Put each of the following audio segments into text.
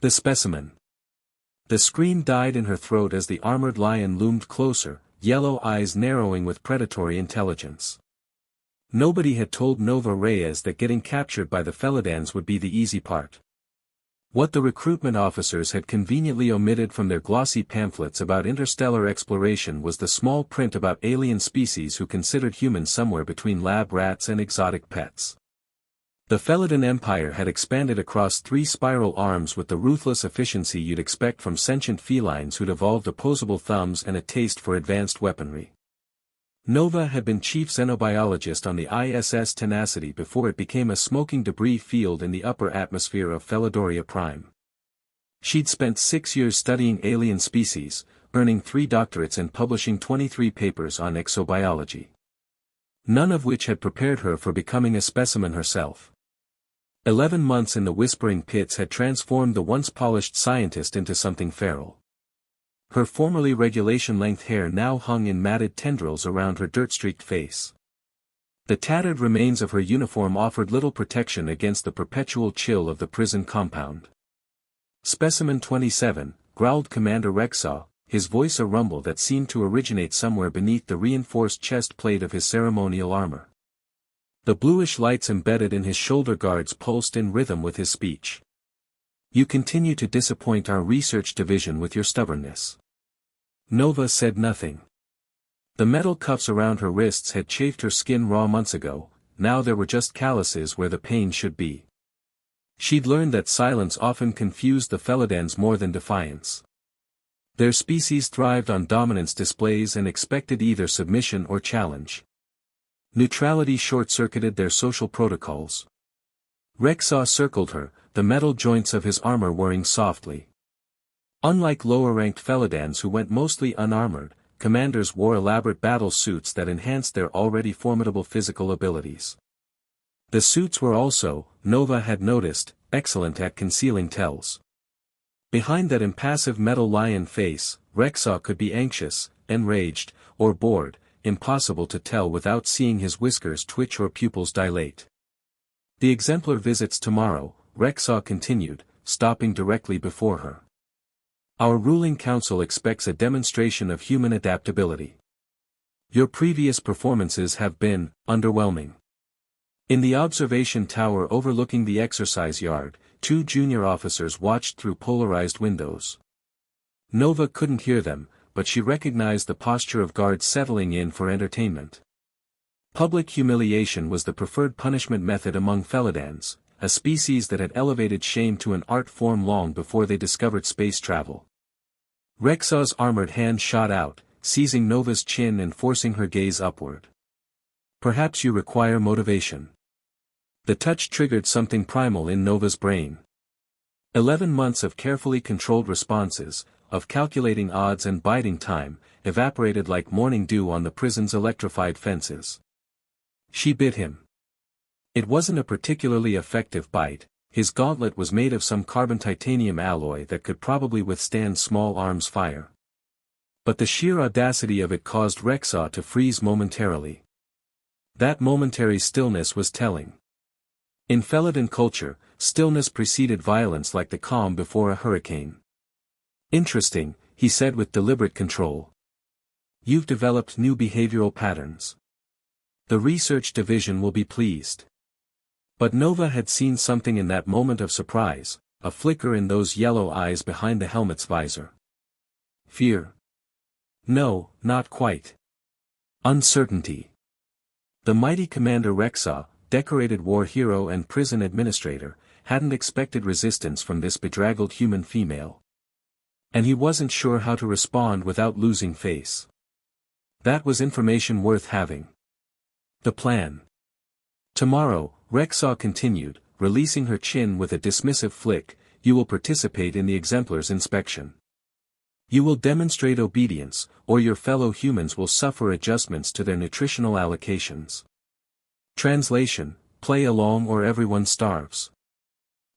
The specimen. The scream died in her throat as the armored lion loomed closer, yellow eyes narrowing with predatory intelligence. Nobody had told Nova Reyes that getting captured by the Felidans would be the easy part. What the recruitment officers had conveniently omitted from their glossy pamphlets about interstellar exploration was the small print about alien species who considered humans somewhere between lab rats and exotic pets. The Felidan Empire had expanded across 3 spiral arms with the ruthless efficiency you'd expect from sentient felines who'd evolved opposable thumbs and a taste for advanced weaponry. Nova had been chief xenobiologist on the ISS Tenacity before it became a smoking debris field in the upper atmosphere of Felidoria Prime. She'd spent 6 years studying alien species, earning 3 doctorates and publishing 23 papers on exobiology. None of which had prepared her for becoming a specimen herself. 11 months in the Whispering Pits had transformed the once polished scientist into something feral. Her formerly regulation-length hair now hung in matted tendrils around her dirt-streaked face. The tattered remains of her uniform offered little protection against the perpetual chill of the prison compound. "Specimen 27, growled Commander Rexaw, his voice a rumble that seemed to originate somewhere beneath the reinforced chest plate of his ceremonial armor. The bluish lights embedded in his shoulder guards pulsed in rhythm with his speech. "You continue to disappoint our research division with your stubbornness." Nova said nothing. The metal cuffs around her wrists had chafed her skin raw months ago, now there were just calluses where the pain should be. She'd learned that silence often confused the Felidans more than defiance. Their species thrived on dominance displays and expected either submission or challenge. Neutrality short-circuited their social protocols. Rexaw circled her, the metal joints of his armor whirring softly. Unlike lower-ranked Felidans who went mostly unarmored, commanders wore elaborate battle suits that enhanced their already formidable physical abilities. The suits were also, Nova had noticed, excellent at concealing tells. Behind that impassive metal lion face, Rexaw could be anxious, enraged, or bored, impossible to tell without seeing his whiskers twitch or pupils dilate. "The Exemplar visits tomorrow," Rexaw continued, stopping directly before her. "Our ruling council expects a demonstration of human adaptability. Your previous performances have been underwhelming." In the observation tower overlooking the exercise yard, 2 junior officers watched through polarized windows. Nova couldn't hear them, but she recognized the posture of guards settling in for entertainment. Public humiliation was the preferred punishment method among Felidans, a species that had elevated shame to an art form long before they discovered space travel. Rexaw's armored hand shot out, seizing Nova's chin and forcing her gaze upward. "Perhaps you require motivation." The touch triggered something primal in Nova's brain. 11 months of carefully controlled responses, of calculating odds and biding time, evaporated like morning dew on the prison's electrified fences. She bit him. It wasn't a particularly effective bite, his gauntlet was made of some carbon-titanium alloy that could probably withstand small arms fire. But the sheer audacity of it caused Rexaw to freeze momentarily. That momentary stillness was telling. In Felidan culture, stillness preceded violence like the calm before a hurricane. "Interesting," he said with deliberate control. "You've developed new behavioral patterns. The research division will be pleased." But Nova had seen something in that moment of surprise, a flicker in those yellow eyes behind the helmet's visor. Fear? No, not quite. Uncertainty. The mighty Commander Rexaw, decorated war hero and prison administrator, hadn't expected resistance from this bedraggled human female. And he wasn't sure how to respond without losing face. That was information worth having. The plan. "Tomorrow," Rexaw continued, releasing her chin with a dismissive flick, "you will participate in the Exemplar's inspection. You will demonstrate obedience, or your fellow humans will suffer adjustments to their nutritional allocations. Translation: play along or everyone starves.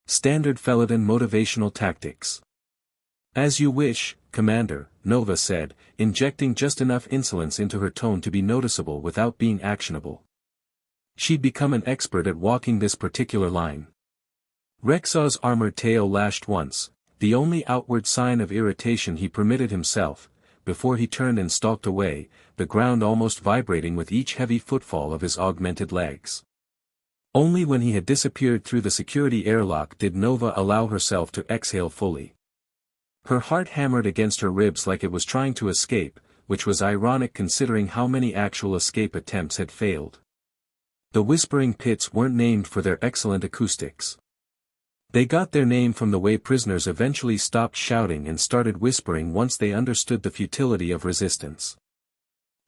Standard Felidan motivational tactics." "As you wish, Commander," Nova said, injecting just enough insolence into her tone to be noticeable without being actionable. She'd become an expert at walking this particular line. Rexaw's armored tail lashed once, the only outward sign of irritation he permitted himself, before he turned and stalked away, the ground almost vibrating with each heavy footfall of his augmented legs. Only when he had disappeared through the security airlock did Nova allow herself to exhale fully. Her heart hammered against her ribs like it was trying to escape, which was ironic considering how many actual escape attempts had failed. The whispering pits weren't named for their excellent acoustics. They got their name from the way prisoners eventually stopped shouting and started whispering once they understood the futility of resistance.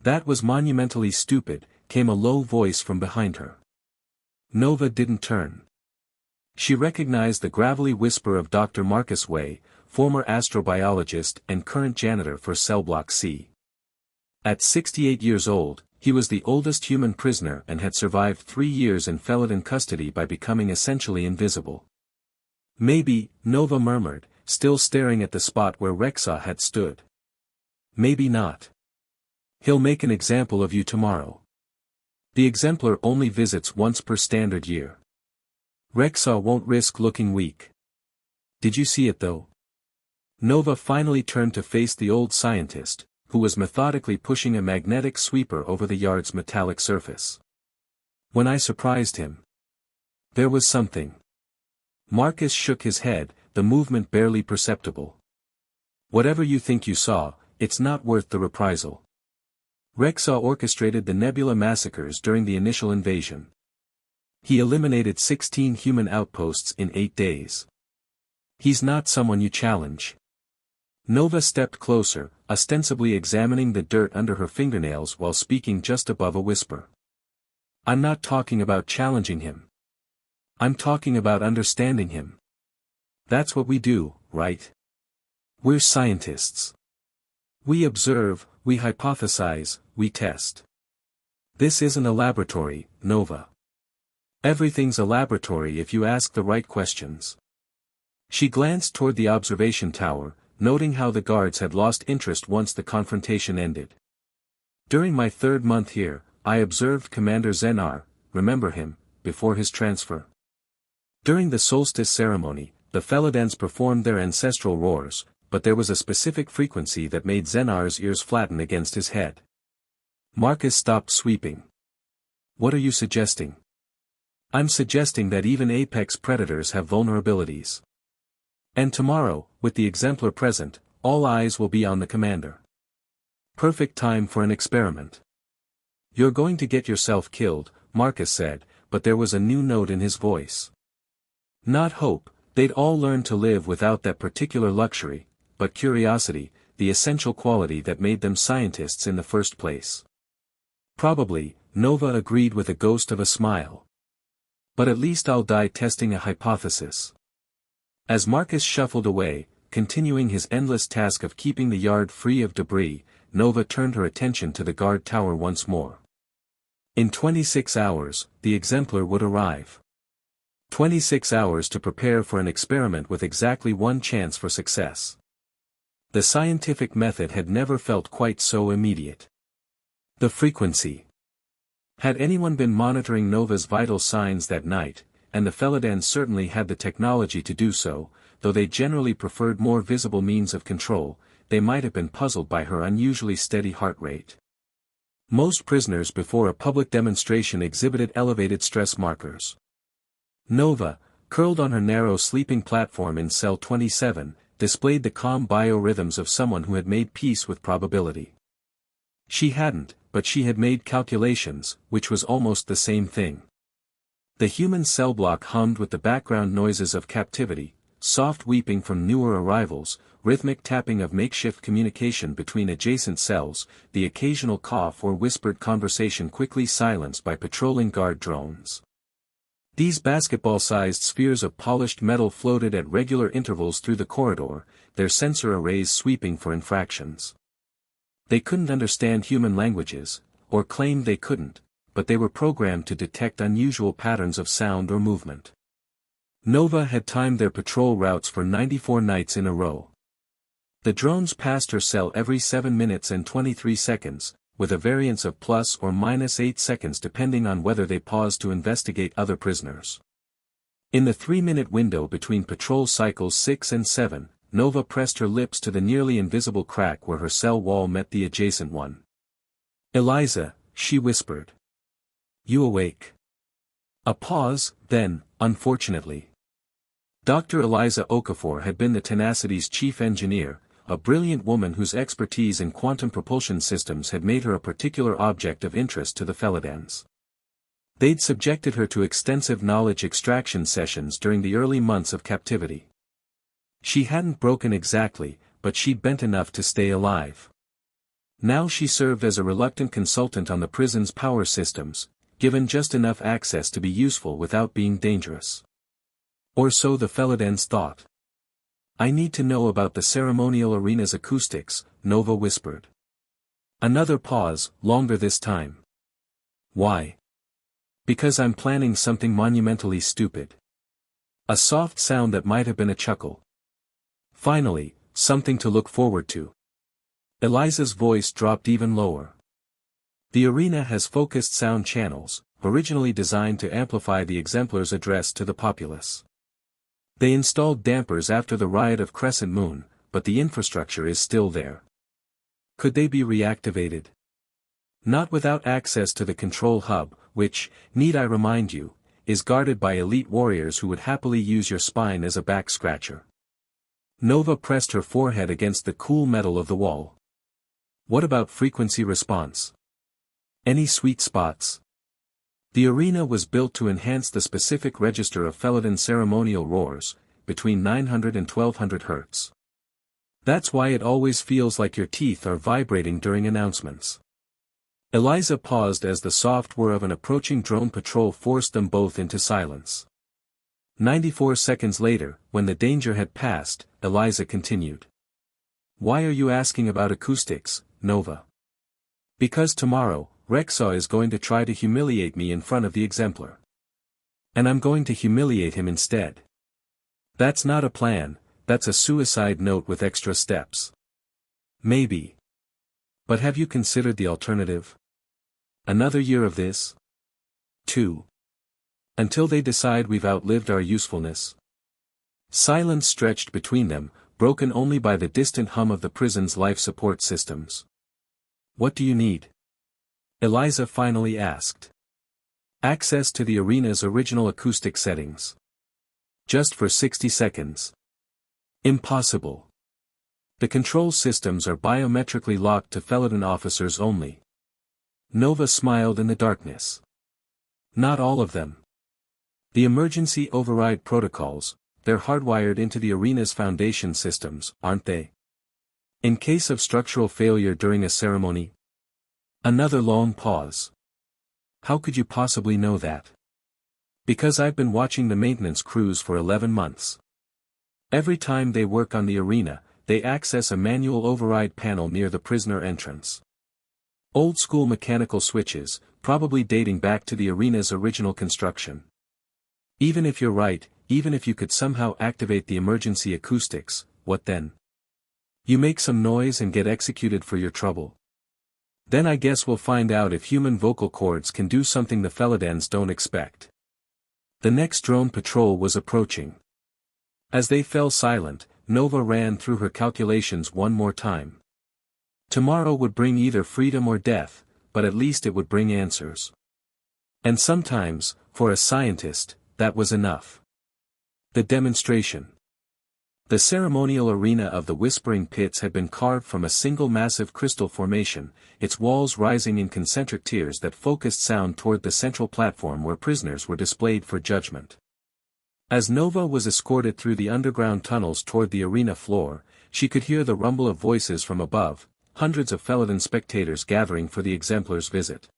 "That was monumentally stupid," came a low voice from behind her. Nova didn't turn. She recognized the gravelly whisper of Dr. Marcus Way, former astrobiologist and current janitor for Cell Block C. At 68 years old, he was the oldest human prisoner and had survived 3 years in Felidan custody by becoming essentially invisible. "Maybe," Nova murmured, still staring at the spot where Rexaw had stood. "Maybe not. He'll make an example of you tomorrow. The Exemplar only visits once per standard year. Rexaw won't risk looking weak. Did you see it though?" Nova finally turned to face the old scientist, who was methodically pushing a magnetic sweeper over the yard's metallic surface. "When I surprised him, there was something." Marcus shook his head, the movement barely perceptible. "Whatever you think you saw, it's not worth the reprisal. Rexaw orchestrated the Nebula massacres during the initial invasion. He eliminated 16 human outposts in 8 days. He's not someone you challenge." Nova stepped closer, ostensibly examining the dirt under her fingernails while speaking just above a whisper. "I'm not talking about challenging him. I'm talking about understanding him. That's what we do, right? We're scientists. We observe, we hypothesize, we test. This isn't a laboratory, Nova. Everything's a laboratory if you ask the right questions." She glanced toward the observation tower, noting how the guards had lost interest once the confrontation ended. "During my 3rd month here, I observed Commander Xenar, remember him, before his transfer. During the solstice ceremony, the Felidans performed their ancestral roars, but there was a specific frequency that made Xenar's ears flatten against his head." Marcus stopped sweeping. "What are you suggesting?" "I'm suggesting that even apex predators have vulnerabilities. And tomorrow, with the Exemplar present, all eyes will be on the commander. Perfect time for an experiment." "You're going to get yourself killed," Marcus said, but there was a new note in his voice. Not hope, they'd all learn to live without that particular luxury, but curiosity, the essential quality that made them scientists in the first place. "Probably," Nova agreed with a ghost of a smile. "But at least I'll die testing a hypothesis." As Marcus shuffled away, continuing his endless task of keeping the yard free of debris, Nova turned her attention to the guard tower once more. In 26 hours, the Exemplar would arrive. 26 hours to prepare for an experiment with exactly one chance for success. The scientific method had never felt quite so immediate. The frequency. Had anyone been monitoring Nova's vital signs that night, and the Felidans certainly had the technology to do so, though they generally preferred more visible means of control, they might have been puzzled by her unusually steady heart rate. Most prisoners before a public demonstration exhibited elevated stress markers. Nova, curled on her narrow sleeping platform in cell 27, displayed the calm biorhythms of someone who had made peace with probability. She hadn't, but she had made calculations, which was almost the same thing. The human cell block hummed with the background noises of captivity, soft weeping from newer arrivals, rhythmic tapping of makeshift communication between adjacent cells, the occasional cough or whispered conversation quickly silenced by patrolling guard drones. These basketball-sized spheres of polished metal floated at regular intervals through the corridor, their sensor arrays sweeping for infractions. They couldn't understand human languages, or claimed they couldn't, but they were programmed to detect unusual patterns of sound or movement. Nova had timed their patrol routes for 94 nights in a row. The drones passed her cell every 7 minutes and 23 seconds, with a variance of plus or minus 8 seconds depending on whether they paused to investigate other prisoners. In the 3-minute window between patrol cycles 6 and 7, Nova pressed her lips to the nearly invisible crack where her cell wall met the adjacent one. "Eliza," she whispered. "You awake?" A pause, then, unfortunately. Dr. Eliza Okafor had been the Tenacity's chief engineer, a brilliant woman whose expertise in quantum propulsion systems had made her a particular object of interest to the Felidans. They'd subjected her to extensive knowledge extraction sessions during the early months of captivity. She hadn't broken exactly, but she'd bent enough to stay alive. Now she served as a reluctant consultant on the prison's power systems, given just enough access to be useful without being dangerous. Or so the Felidans thought. "I need to know about the ceremonial arena's acoustics," Nova whispered. Another pause, longer this time. "Why?" "Because I'm planning something monumentally stupid." A soft sound that might have been a chuckle. Finally, something to look forward to. Eliza's voice dropped even lower. "The arena has focused sound channels, originally designed to amplify the Exemplar's address to the populace. They installed dampers after the riot of Crescent Moon, but the infrastructure is still there. Could they be reactivated? Not without access to the control hub, which, need I remind you, is guarded by elite warriors who would happily use your spine as a back scratcher." Nova pressed her forehead against the cool metal of the wall. "What about frequency response? Any sweet spots?" The arena was built to enhance the specific register of Felidan ceremonial roars, between 900 and 1200 Hz. That's why it always feels like your teeth are vibrating during announcements. Eliza paused as the soft whir of an approaching drone patrol forced them both into silence. 94 seconds later, when the danger had passed, Eliza continued. "Why are you asking about acoustics, Nova?" "Because tomorrow, Rexaw is going to try to humiliate me in front of the Exemplar. And I'm going to humiliate him instead. That's not a plan, that's a suicide note with extra steps." "Maybe. But have you considered the alternative? Another year of this? 2. Until they decide we've outlived our usefulness." Silence stretched between them, broken only by the distant hum of the prison's life support systems. "What do you need?" Eliza finally asked. "Access to the arena's original acoustic settings. Just for 60 seconds. "Impossible. The control systems are biometrically locked to Felidan officers only." Nova smiled in the darkness. "Not all of them. The emergency override protocols, they're hardwired into the arena's foundation systems, aren't they? In case of structural failure during a ceremony." Another long pause. "How could you possibly know that?" "Because I've been watching the maintenance crews for 11 months. Every time they work on the arena, they access a manual override panel near the prisoner entrance. Old-school mechanical switches, probably dating back to the arena's original construction. Even if you're right, even if you could somehow activate the emergency acoustics, what then? You make some noise and get executed for your trouble. Then I guess we'll find out if human vocal cords can do something the Felidans don't expect." The next drone patrol was approaching. As they fell silent, Nova ran through her calculations one more time. Tomorrow would bring either freedom or death, but at least it would bring answers. And sometimes, for a scientist, that was enough. The demonstration. The ceremonial arena of the Whispering Pits had been carved from a single massive crystal formation, its walls rising in concentric tiers that focused sound toward the central platform where prisoners were displayed for judgment. As Nova was escorted through the underground tunnels toward the arena floor, she could hear the rumble of voices from above, hundreds of Felidan spectators gathering for the Exemplar's visit.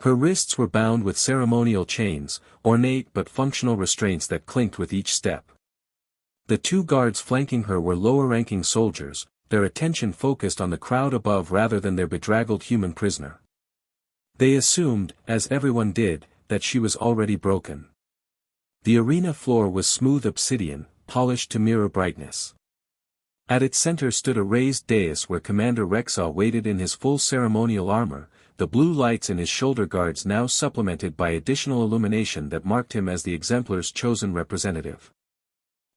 Her wrists were bound with ceremonial chains, ornate but functional restraints that clinked with each step. The two guards flanking her were lower-ranking soldiers, their attention focused on the crowd above rather than their bedraggled human prisoner. They assumed, as everyone did, that she was already broken. The arena floor was smooth obsidian, polished to mirror brightness. At its center stood a raised dais where Commander Rexaw waited in his full ceremonial armor, the blue lights in his shoulder guards now supplemented by additional illumination that marked him as the Exemplar's chosen representative.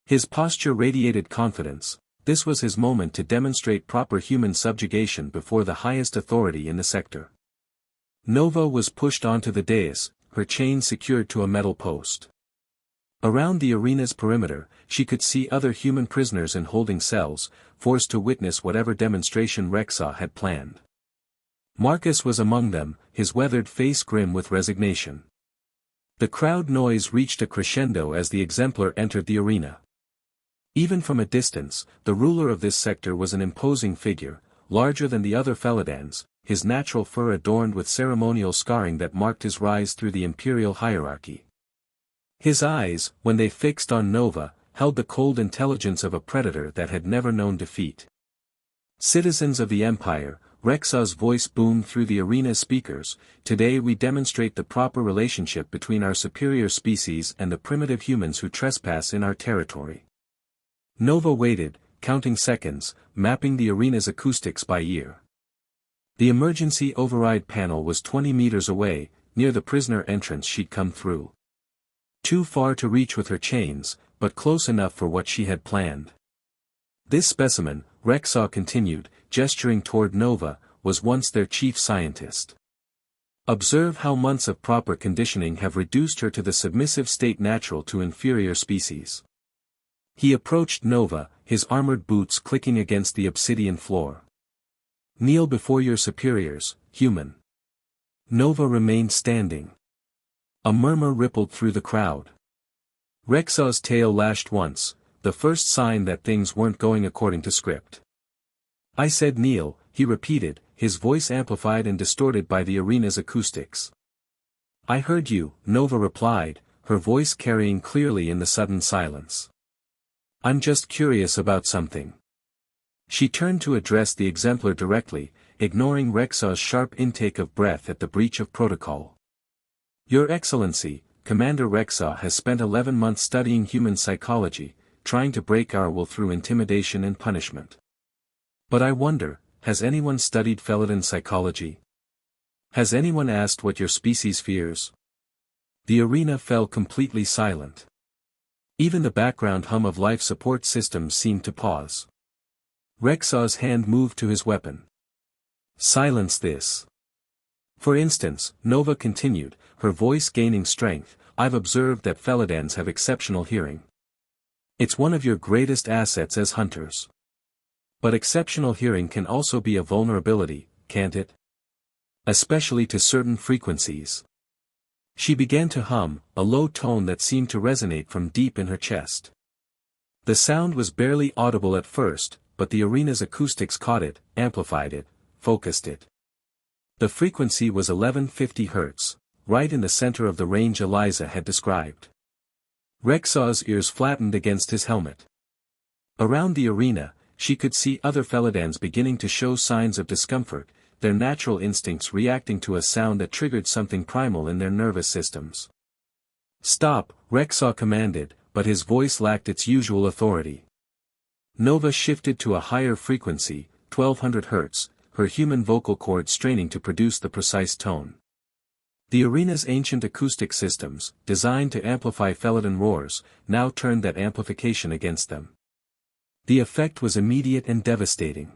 His posture radiated confidence. This was his moment to demonstrate proper human subjugation before the highest authority in the sector. Nova was pushed onto the dais, her chain secured to a metal post. Around the arena's perimeter, she could see other human prisoners in holding cells, forced to witness whatever demonstration Rexaw had planned. Marcus was among them, his weathered face grim with resignation. The crowd noise reached a crescendo as the Exemplar entered the arena. Even from a distance, the ruler of this sector was an imposing figure, larger than the other Felidans, his natural fur adorned with ceremonial scarring that marked his rise through the imperial hierarchy. His eyes, when they fixed on Nova, held the cold intelligence of a predator that had never known defeat. Citizens of the Empire, Rexaw's voice boomed through the arena's speakers, today we demonstrate the proper relationship between our superior species and the primitive humans who trespass in our territory. Nova waited, counting seconds, mapping the arena's acoustics by ear. The emergency override panel was 20 meters away, near the prisoner entrance she'd come through. Too far to reach with her chains, but close enough for what she had planned. This specimen, Rexaw continued, gesturing toward Nova, was once their chief scientist. Observe how months of proper conditioning have reduced her to the submissive state natural to inferior species. He approached Nova, his armored boots clicking against the obsidian floor. Kneel before your superiors, human. Nova remained standing. A murmur rippled through the crowd. Rexaw's tail lashed once, the first sign that things weren't going according to script. I said kneel, he repeated, his voice amplified and distorted by the arena's acoustics. I heard you, Nova replied, her voice carrying clearly in the sudden silence. I'm just curious about something. She turned to address the Exemplar directly, ignoring Rexaw's sharp intake of breath at the breach of protocol. Your Excellency, Commander Rexaw has spent 11 months studying human psychology, trying to break our will through intimidation and punishment. But I wonder, has anyone studied Felidan psychology? Has anyone asked what your species fears? The arena fell completely silent. Even the background hum of life support systems seemed to pause. Rexaw's hand moved to his weapon. Silence this. For instance, Nova continued, her voice gaining strength, I've observed that Felidans have exceptional hearing. It's one of your greatest assets as hunters. But exceptional hearing can also be a vulnerability, can't it? Especially to certain frequencies. She began to hum, a low tone that seemed to resonate from deep in her chest. The sound was barely audible at first, but the arena's acoustics caught it, amplified it, focused it. The frequency was 1150 Hz, right in the center of the range Eliza had described. Rexaw's ears flattened against his helmet. Around the arena, she could see other Felidans beginning to show signs of discomfort, their natural instincts reacting to a sound that triggered something primal in their nervous systems. Stop, Rexaw commanded, but his voice lacked its usual authority. Nova shifted to a higher frequency, 1200 Hz, her human vocal cords straining to produce the precise tone. The arena's ancient acoustic systems, designed to amplify Felidan roars, now turned that amplification against them. The effect was immediate and devastating.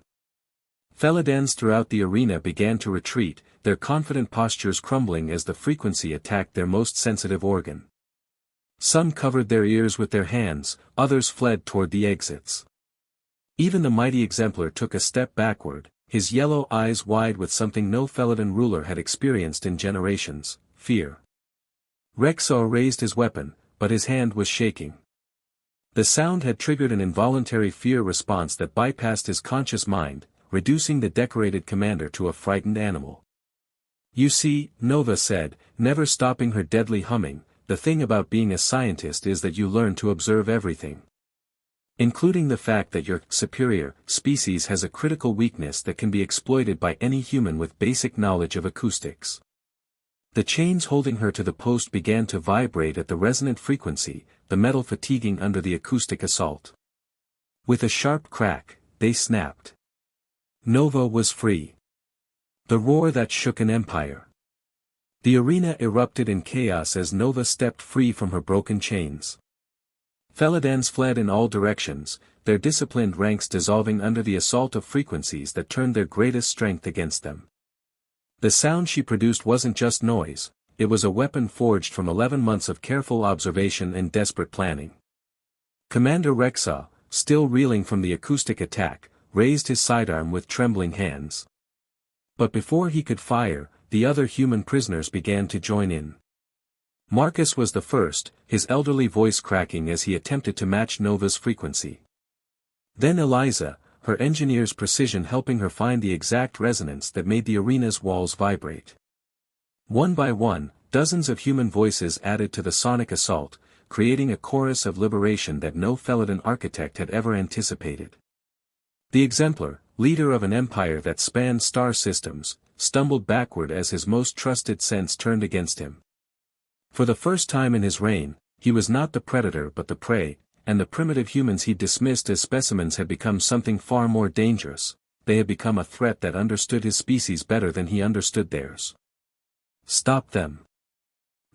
Felidans throughout the arena began to retreat, their confident postures crumbling as the frequency attacked their most sensitive organ. Some covered their ears with their hands, others fled toward the exits. Even the mighty Exemplar took a step backward, his yellow eyes wide with something no Felidan ruler had experienced in generations, fear. Rexaw raised his weapon, but his hand was shaking. The sound had triggered an involuntary fear response that bypassed his conscious mind, reducing the decorated commander to a frightened animal. You see, Nova said, never stopping her deadly humming, the thing about being a scientist is that you learn to observe everything. Including the fact that your superior species has a critical weakness that can be exploited by any human with basic knowledge of acoustics. The chains holding her to the post began to vibrate at the resonant frequency, the metal fatiguing under the acoustic assault. With a sharp crack, they snapped. Nova was free. The roar that shook an empire. The arena erupted in chaos as Nova stepped free from her broken chains. Felidans fled in all directions, their disciplined ranks dissolving under the assault of frequencies that turned their greatest strength against them. The sound she produced wasn't just noise, it was a weapon forged from 11 months of careful observation and desperate planning. Commander Rexaw, still reeling from the acoustic attack, raised his sidearm with trembling hands. But before he could fire, the other human prisoners began to join in. Marcus was the first, his elderly voice cracking as he attempted to match Nova's frequency. Then Eliza, her engineer's precision helping her find the exact resonance that made the arena's walls vibrate. One by one, dozens of human voices added to the sonic assault, creating a chorus of liberation that no Felidan architect had ever anticipated. The Exemplar, leader of an empire that spanned star systems, stumbled backward as his most trusted sense turned against him. For the first time in his reign, he was not the predator but the prey, and the primitive humans he dismissed as specimens had become something far more dangerous. They had become a threat that understood his species better than he understood theirs. "Stop them!"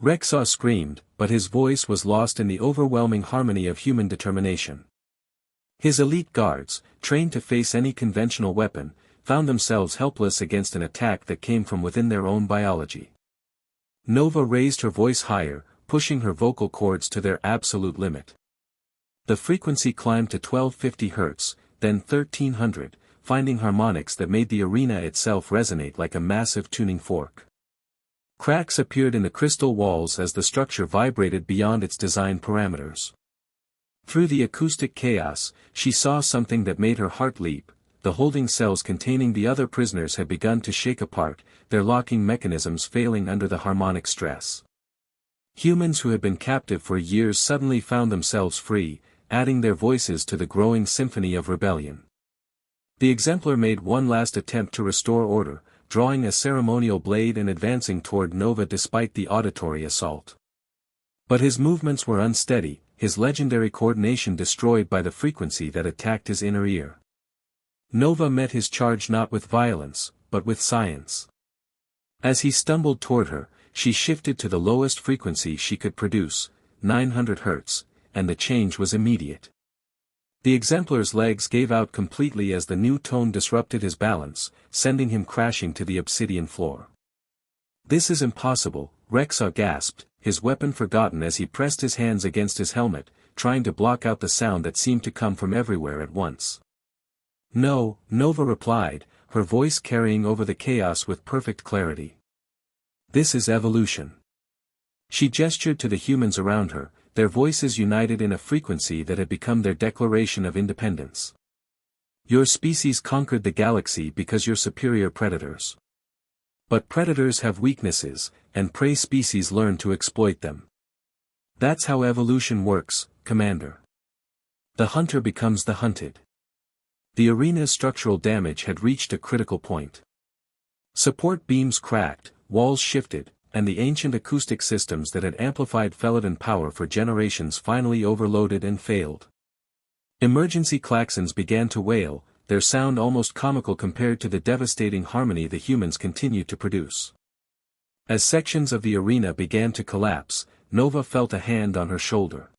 Rexaw screamed, but his voice was lost in the overwhelming harmony of human determination. His elite guards, trained to face any conventional weapon, found themselves helpless against an attack that came from within their own biology. Nova raised her voice higher, pushing her vocal cords to their absolute limit. The frequency climbed to 1250 Hz, then 1300, finding harmonics that made the arena itself resonate like a massive tuning fork. Cracks appeared in the crystal walls as the structure vibrated beyond its design parameters. Through the acoustic chaos, she saw something that made her heart leap. The holding cells containing the other prisoners had begun to shake apart, their locking mechanisms failing under the harmonic stress. Humans who had been captive for years suddenly found themselves free, adding their voices to the growing symphony of rebellion. The Exemplar made one last attempt to restore order, drawing a ceremonial blade and advancing toward Nova despite the auditory assault. But his movements were unsteady, his legendary coordination destroyed by the frequency that attacked his inner ear. Nova met his charge not with violence, but with science. As he stumbled toward her, she shifted to the lowest frequency she could produce, 900 Hz, and the change was immediate. The Exemplar's legs gave out completely as the new tone disrupted his balance, sending him crashing to the obsidian floor. "This is impossible," Rexaw gasped, his weapon forgotten as he pressed his hands against his helmet, trying to block out the sound that seemed to come from everywhere at once. "No," Nova replied, her voice carrying over the chaos with perfect clarity. "This is evolution." She gestured to the humans around her, their voices united in a frequency that had become their declaration of independence. "Your species conquered the galaxy because you're superior predators. But predators have weaknesses, and prey species learn to exploit them. That's how evolution works, Commander. The hunter becomes the hunted." The arena's structural damage had reached a critical point. Support beams cracked, walls shifted, and the ancient acoustic systems that had amplified Felidan power for generations finally overloaded and failed. Emergency klaxons began to wail, their sound almost comical compared to the devastating harmony the humans continued to produce. As sections of the arena began to collapse, Nova felt a hand on her shoulder.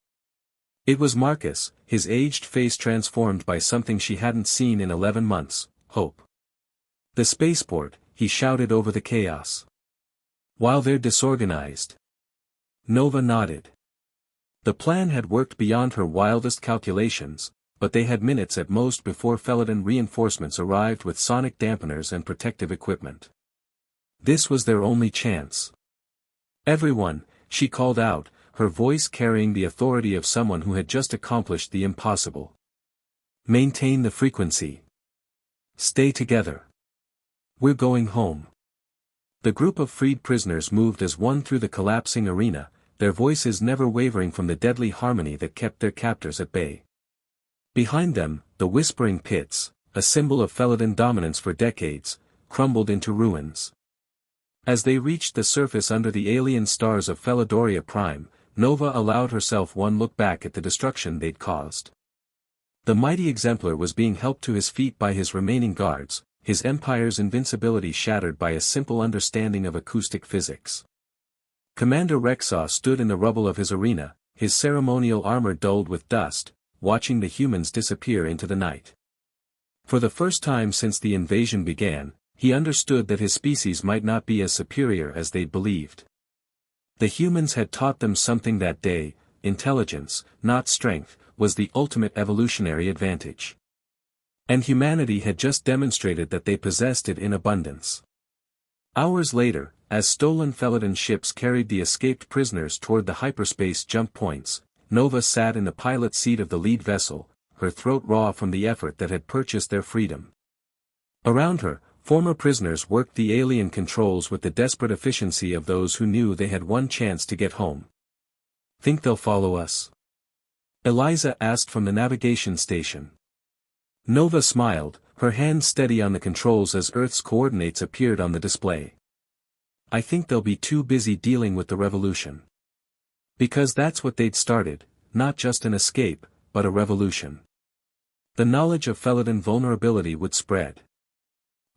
It was Marcus, his aged face transformed by something she hadn't seen in 11 months, hope. "The spaceport," he shouted over the chaos. "While they're disorganized." Nova nodded. The plan had worked beyond her wildest calculations, but they had minutes at most before Felidan reinforcements arrived with sonic dampeners and protective equipment. This was their only chance. "Everyone," she called out, her voice carrying the authority of someone who had just accomplished the impossible. "Maintain the frequency. Stay together. We're going home." The group of freed prisoners moved as one through the collapsing arena, their voices never wavering from the deadly harmony that kept their captors at bay. Behind them, the whispering pits, a symbol of Felidan dominance for decades, crumbled into ruins. As they reached the surface under the alien stars of Felidoria Prime, Nova allowed herself one look back at the destruction they'd caused. The mighty Exemplar was being helped to his feet by his remaining guards, his empire's invincibility shattered by a simple understanding of acoustic physics. Commander Rexaw stood in the rubble of his arena, his ceremonial armor dulled with dust, watching the humans disappear into the night. For the first time since the invasion began, he understood that his species might not be as superior as they'd believed. The humans had taught them something that day: intelligence, not strength, was the ultimate evolutionary advantage. And humanity had just demonstrated that they possessed it in abundance. Hours later, as stolen Felidan ships carried the escaped prisoners toward the hyperspace jump points, Nova sat in the pilot seat of the lead vessel, her throat raw from the effort that had purchased their freedom. Around her, former prisoners worked the alien controls with the desperate efficiency of those who knew they had one chance to get home. "Think they'll follow us?" Eliza asked from the navigation station. Nova smiled, her hand steady on the controls as Earth's coordinates appeared on the display. "I think they'll be too busy dealing with the revolution. Because that's what they'd started, not just an escape, but a revolution. The knowledge of Felidan vulnerability would spread.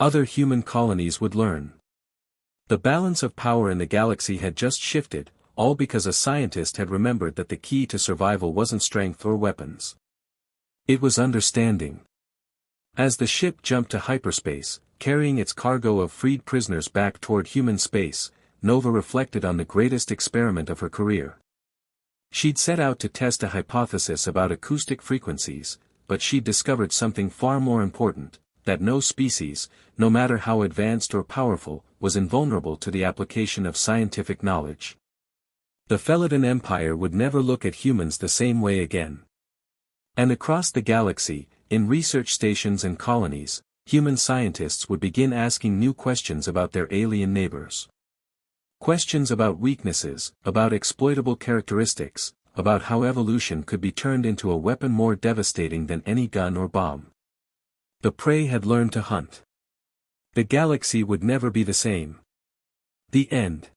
Other human colonies would learn. The balance of power in the galaxy had just shifted, all because a scientist had remembered that the key to survival wasn't strength or weapons. It was understanding." As the ship jumped to hyperspace, carrying its cargo of freed prisoners back toward human space, Nova reflected on the greatest experiment of her career. She'd set out to test a hypothesis about acoustic frequencies, but she'd discovered something far more important: that no species, no matter how advanced or powerful, was invulnerable to the application of scientific knowledge. The Felidan Empire would never look at humans the same way again. And across the galaxy, in research stations and colonies, human scientists would begin asking new questions about their alien neighbors. Questions about weaknesses, about exploitable characteristics, about how evolution could be turned into a weapon more devastating than any gun or bomb. The prey had learned to hunt. The galaxy would never be the same. The end.